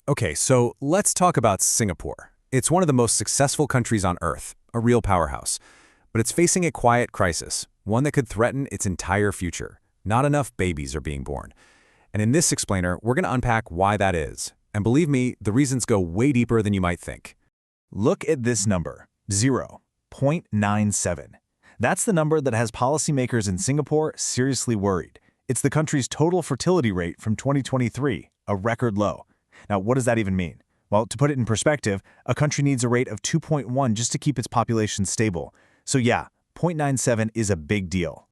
Okay, so let's talk about Singapore. It's one of the most successful countries on Earth, a real powerhouse. But it's facing a quiet crisis, one that could threaten its entire future. Not enough babies are being born. And in this explainer, we're going to unpack why that is. And believe me, the reasons go way deeper than you might think. Look at this number, 0.97. That's the number that has policymakers in Singapore seriously worried. It's the country's total fertility rate from 2023, a record low. Now, what does that even mean? Well, to put it in perspective, a country needs a rate of 2.1 just to keep its population stable. So yeah, 0.97 is a big deal.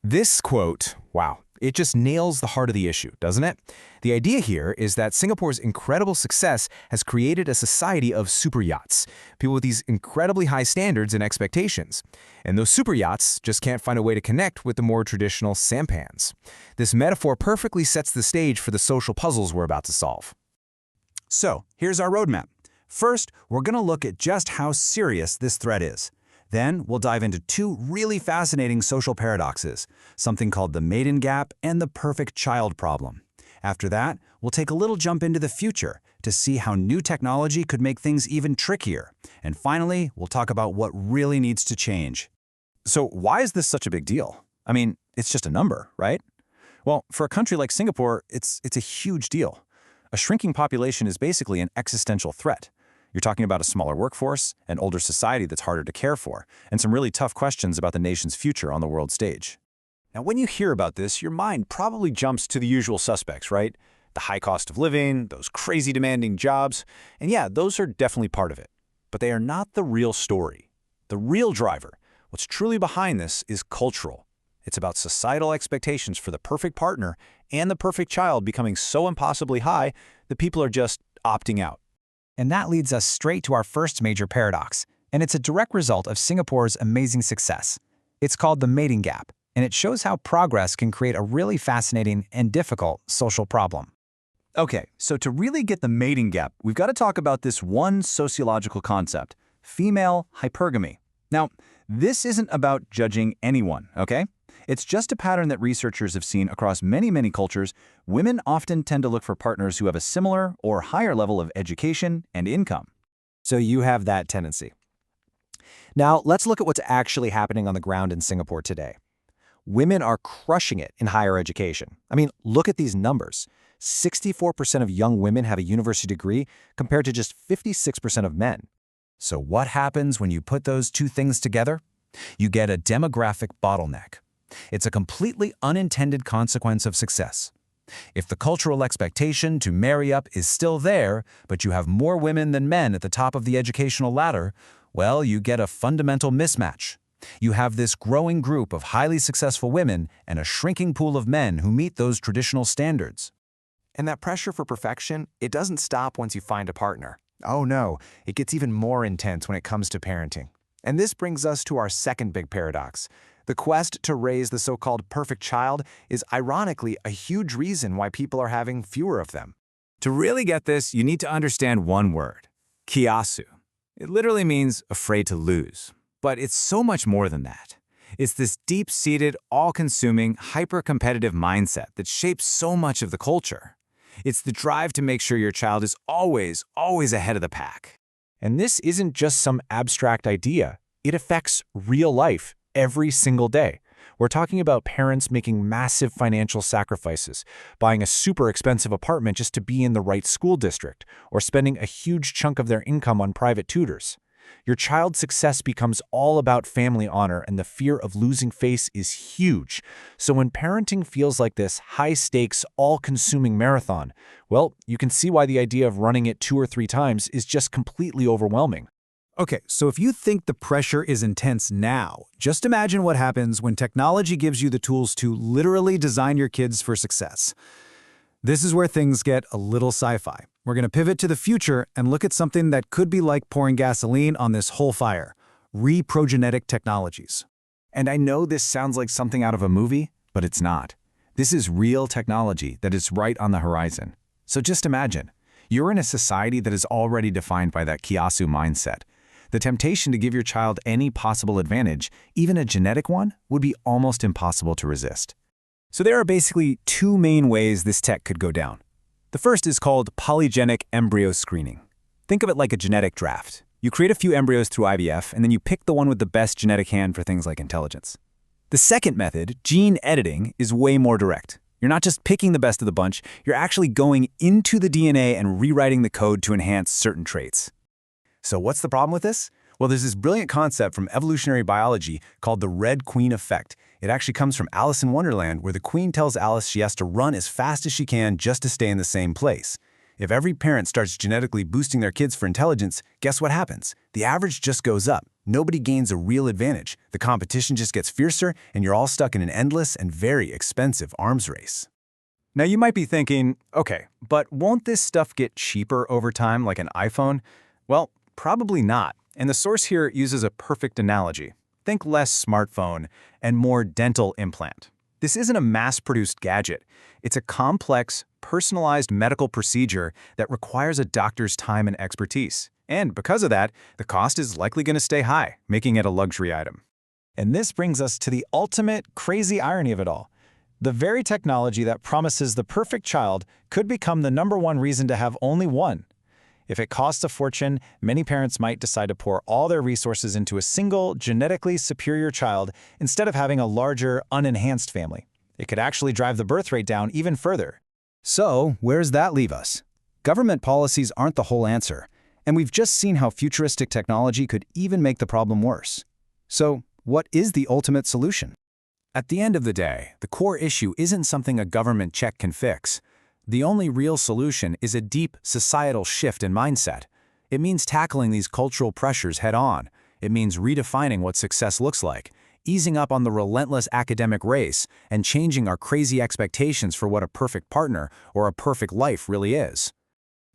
This quote, wow, it just nails the heart of the issue, doesn't it? The idea here is that Singapore's incredible success has created a society of super yachts, people with these incredibly high standards and expectations. And those super yachts just can't find a way to connect with the more traditional sampans. This metaphor perfectly sets the stage for the social puzzles we're about to solve. So, here's our roadmap. First, we're going to look at just how serious this threat is. Then, we'll dive into two really fascinating social paradoxes, something called the maiden gap and the perfect child problem. After that, we'll take a little jump into the future to see how new technology could make things even trickier. And finally, we'll talk about what really needs to change. So, why is this such a big deal? I mean, it's just a number, right? Well, for a country like Singapore, it's a huge deal. A shrinking population is basically an existential threat. You're talking about a smaller workforce, an older society that's harder to care for, and some really tough questions about the nation's future on the world stage. Now, when you hear about this, your mind probably jumps to the usual suspects, right? The high cost of living, those crazy demanding jobs, and yeah, those are definitely part of it. But they are not the real story. The real driver, what's truly behind this, is cultural. It's about societal expectations for the perfect partner and the perfect child becoming so impossibly high that people are just opting out. And that leads us straight to our first major paradox, and it's a direct result of Singapore's amazing success. It's called the mating gap, and it shows how progress can create a really fascinating and difficult social problem. Okay, so to really get the mating gap, we've got to talk about this one sociological concept, female hypergamy. Now, this isn't about judging anyone, okay? It's just a pattern that researchers have seen across many cultures. Women often tend to look for partners who have a similar or higher level of education and income. So you have that tendency. Now, let's look at what's actually happening on the ground in Singapore today. Women are crushing it in higher education. I mean, look at these numbers. 64% of young women have a university degree compared to just 56% of men. So what happens when you put those two things together? You get a demographic bottleneck. It's a completely unintended consequence of success. If the cultural expectation to marry up is still there, but you have more women than men at the top of the educational ladder, well, you get a fundamental mismatch. You have this growing group of highly successful women and a shrinking pool of men who meet those traditional standards. And that pressure for perfection, it doesn't stop once you find a partner. Oh no, it gets even more intense when it comes to parenting. And this brings us to our second big paradox. The quest to raise the so-called perfect child is ironically a huge reason why people are having fewer of them. To really get this, you need to understand one word, kiasu. It literally means afraid to lose. But it's so much more than that. It's this deep-seated, all-consuming, hyper-competitive mindset that shapes so much of the culture. It's the drive to make sure your child is always ahead of the pack. And this isn't just some abstract idea. It affects real life every single day. We're talking about parents making massive financial sacrifices, buying a super expensive apartment just to be in the right school district, or spending a huge chunk of their income on private tutors. Your child's success becomes all about family honor, and the fear of losing face is huge. So when parenting feels like this high-stakes, all-consuming marathon, well, you can see why the idea of running it 2 or 3 times is just completely overwhelming. Okay, so if you think the pressure is intense now, just imagine what happens when technology gives you the tools to literally design your kids for success. This is where things get a little sci-fi. We're going to pivot to the future and look at something that could be like pouring gasoline on this whole fire, reprogenetic technologies. And I know this sounds like something out of a movie, but it's not. This is real technology that is right on the horizon. So just imagine, you're in a society that is already defined by that kiasu mindset. The temptation to give your child any possible advantage, even a genetic one, would be almost impossible to resist. So there are basically 2 main ways this tech could go down. The first is called polygenic embryo screening. Think of it like a genetic draft. You create a few embryos through IVF, and then you pick the one with the best genetic hand for things like intelligence. The second method, gene editing, is way more direct. You're not just picking the best of the bunch, you're actually going into the DNA and rewriting the code to enhance certain traits. So what's the problem with this? Well, there's this brilliant concept from evolutionary biology called the Red Queen effect. It actually comes from Alice in Wonderland, where the queen tells Alice she has to run as fast as she can just to stay in the same place. If every parent starts genetically boosting their kids for intelligence, guess what happens? The average just goes up. Nobody gains a real advantage. The competition just gets fiercer, and you're all stuck in an endless and very expensive arms race. Now you might be thinking, okay, but won't this stuff get cheaper over time like an iPhone? Well, probably not. And the source here uses a perfect analogy. Think less smartphone and more dental implant. This isn't a mass-produced gadget. It's a complex, personalized medical procedure that requires a doctor's time and expertise. And because of that, the cost is likely going to stay high, making it a luxury item. And this brings us to the ultimate crazy irony of it all. The very technology that promises the perfect child could become the #1 reason to have only one. If it costs a fortune, many parents might decide to pour all their resources into a single, genetically superior child instead of having a larger, unenhanced family. It could actually drive the birth rate down even further. So, where does that leave us? Government policies aren't the whole answer, and we've just seen how futuristic technology could even make the problem worse. So, what is the ultimate solution? At the end of the day, the core issue isn't something a government check can fix. The only real solution is a deep societal shift in mindset. It means tackling these cultural pressures head-on. It means redefining what success looks like, easing up on the relentless academic race, and changing our crazy expectations for what a perfect partner or a perfect life really is.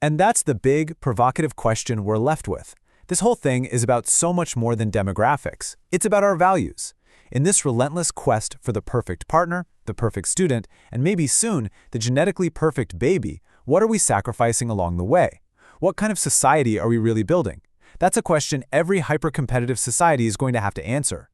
And that's the big, provocative question we're left with. This whole thing is about so much more than demographics. It's about our values. In this relentless quest for the perfect partner, the perfect student, and maybe soon, the genetically perfect baby, what are we sacrificing along the way? What kind of society are we really building? That's a question every hyper-competitive society is going to have to answer.